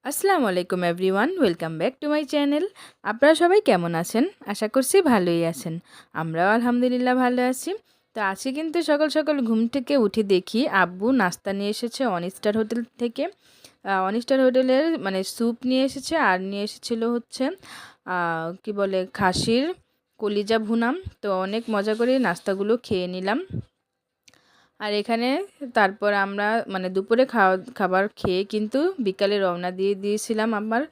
আসসালামু আলাইকুম everyone, welcome back to my channel. আপনারা সবাই কেমন আছেন? আশা করছি ভালোই আছেন। আমরাও আলহামদুলিল্লাহ ভালো আছি। তো আজকে কিন্তু সকাল সকাল ঘুম থেকে উঠে দেখি আব্বু নাস্তা নিয়ে এসেছে অনিস্টার হোটেল থেকে। অনিস্টার হোটেলের মানে স্যুপ নিয়ে এসেছে, আর নিয়ে এসেছিল হচ্ছে কি বলে খাসির কলিজা ভুনাম। তো অনেক মজা করে নাস্তাগুলো খেয়ে নিলাম। আর এখানে তারপর আমরা মানে দুপুরে খাবার খেয়ে কিন্তু বিকালে রওনা দিয়েছিলাম আমার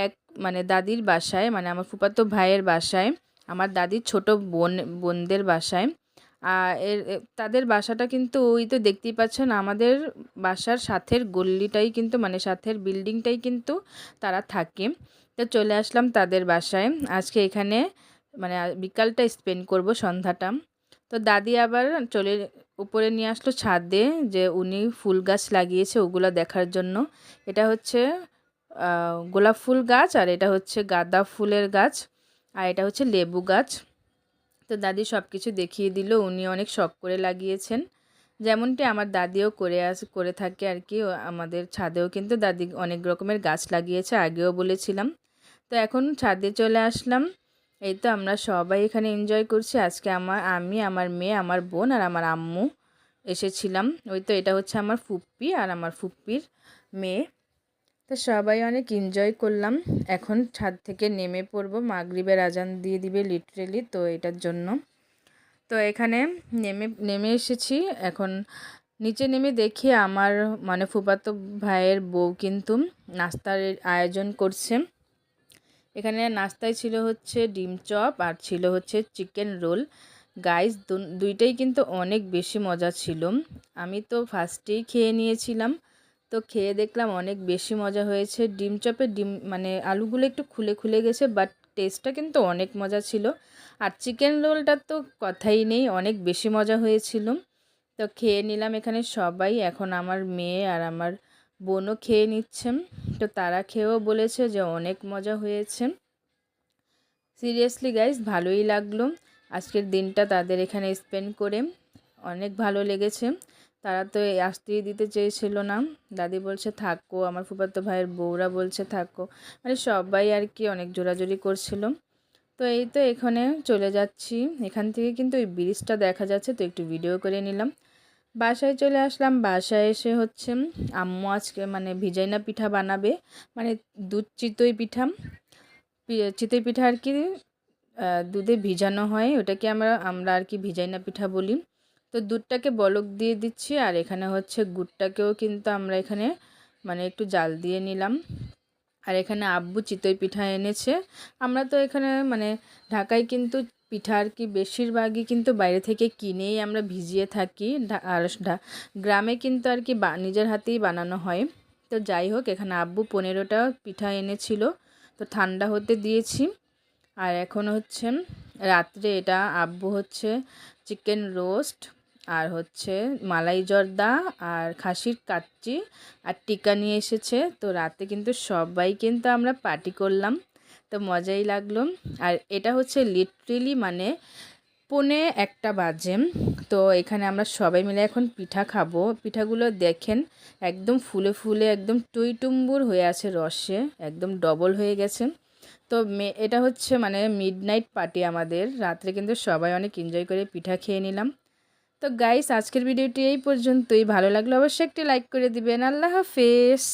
এক মানে দাদির বাসায়, মানে আমার ফুফাতো ভাইয়ের বাসায়, আমার দাদির ছোট বোনদের বাসায়। তাদের বাসাটা কিন্তু ওই তো দেখতেই পাচ্ছেন, আমাদের বাসার সাথের গল্লিটাই কিন্তু মানে সাথের বিল্ডিংটাই কিন্তু তারা থাকে। তো চলে আসলাম তাদের বাসায় আজকে। এখানে মানে বিকালটা স্পেন্ড করব, সন্ধ্যাটা। তো দাদি আবার চলে উপরে নিয়ে আসলো ছাদে, যে উনি ফুল গাছ লাগিয়েছে ওগুলো দেখার জন্য। এটা হচ্ছে গোলাপ ফুল গাছ, আর এটা হচ্ছে গাঁদা ফুলের গাছ, আর এটা হচ্ছে লেবু গাছ। তো দাদি সব কিছু দেখিয়ে দিল, উনি অনেক শখ করে লাগিয়েছেন, যেমনটি আমার দাদিও করে থাকে আর কি। আমাদের ছাদেও কিন্তু দাদি অনেক রকমের গাছ লাগিয়েছে, আগেও বলেছিলাম। তো এখন ছাদে চলে আসলাম। এই তো আমরা সবাই এখানে এনজয় করছি আজকে। আমি, আমার মেয়ে, আমার বোন আর আমার আম্মু এসেছিলাম। ওই তো এটা হচ্ছে আমার ফুপ্পি আর আমার ফুপ্পির মেয়ে। তো সবাই অনেক এনজয় করলাম। এখন ছাদ থেকে নেমে পড়বো, মাগরিবের আজান দিয়ে দিবে লিটারেলি, তো এটার জন্য। তো এখানে নেমে এসেছি। এখন নিচে নেমে দেখি আমার মানে ফুফাতো ভাইয়ের বউ কিন্তু নাস্তার আয়োজন করছে। এখানে নাস্তায় ছিল হচ্ছে ডিম চপ আর ছিল হচ্ছে চিকেন রোল। গাইস দুইটাই কিন্তু অনেক বেশি মজা ছিল। আমি তো ফার্স্টেই খেয়ে নিয়েছিলাম, তো খেয়ে দেখলাম অনেক বেশি মজা হয়েছে। ডিম চপের মানে আলুগুলো একটু খুলে খুলে গেছে, বাট টেস্টটা কিন্তু অনেক মজা ছিল। আর চিকেন রোলটা তো কথাই নেই, অনেক বেশি মজা হয়েছিল। তো খেয়ে নিলাম এখানে সবাই। এখন আমার মেয়ে আর আমার বোনও খেয়ে নিচ্ছেন। তো তারা খেয়েও বলেছে যে অনেক মজা হয়েছে। সিরিয়াসলি গাইস ভালোই লাগলো আজকের দিনটা তাদের এখানে স্পেন্ড করে, অনেক ভালো লেগেছে। তারা তো আসতেই দিতে চেয়েছিল না, দাদি বলছে থাকো, আমার ফুফাতো ভাইয়ের বউরা বলছে থাকো, মানে সবাই আর কি অনেক জোরাজোরি করছিল। তো এই তো এখানে চলে যাচ্ছি, এখান থেকে কিন্তু ওই ব্রিজটা দেখা যাচ্ছে, তো একটু ভিডিও করে নিলাম। বাসায় চলে আসলাম। বাসায় এসে হচ্ছে আম্মু আজকে মানে ভিজাইনা পিঠা বানাবে, মানে দুধ চিতই পিঠা। চিতই পিঠা আর কি দুধে ভিজানো হয়, ওটাকে আমরা আর কি ভিজাইনা পিঠা বলি। তো দুধটাকে বলক দিয়ে দিচ্ছি, আর এখানে হচ্ছে গুড়টাকেও কিন্তু আমরা এখানে মানে একটু জাল দিয়ে নিলাম। আর এখানে আব্বু চিতই পিঠা এনেছে। আমরা তো এখানে মানে ঢাকায় কিন্তু পিঠা আর কি বেশিরভাগই কিন্তু বাইরে থেকে কিনেই আমরা ভিজিয়ে থাকি, আর গ্রামে কিন্তু আর কি নিজের হাতেই বানানো হয়। তো যাই হোক, এখানে আব্বু 15টা পিঠা এনেছিল, তো ঠান্ডা হতে দিয়েছি। আর এখন হচ্ছে রাত্রে এটা আব্বু হচ্ছে চিকেন রোস্ট আর হচ্ছে মালাই জর্দা আর খাসির কাচ্চি আর টিক্কা নিয়ে এসেছে। তো রাতে কিন্তু সবাই কিন্তু আমরা পার্টি করলাম, তো মজাই লাগলো। আর এটা হচ্ছে লিটারেলি মানে 1:45 বাজে। তো এখানে আমরা সবাই মিলে এখন পিঠা খাবো। পিঠাগুলো দেখেন একদম ফুলে ফুলে একদম টইটুম্বুর হয়ে আছে, রসে একদম ডবল হয়ে গেছে। তো এটা হচ্ছে মানে মিডনাইট পার্টি আমাদের, রাত্রে কিন্তু সবাই অনেক এনজয় করে পিঠা খেয়ে নিলাম। তো গাইস আজকের ভিডিওটি এই পর্যন্তই। ভালো লাগলে অবশ্যই একটি লাইক করে দিবেন। আল্লাহ হাফেজ।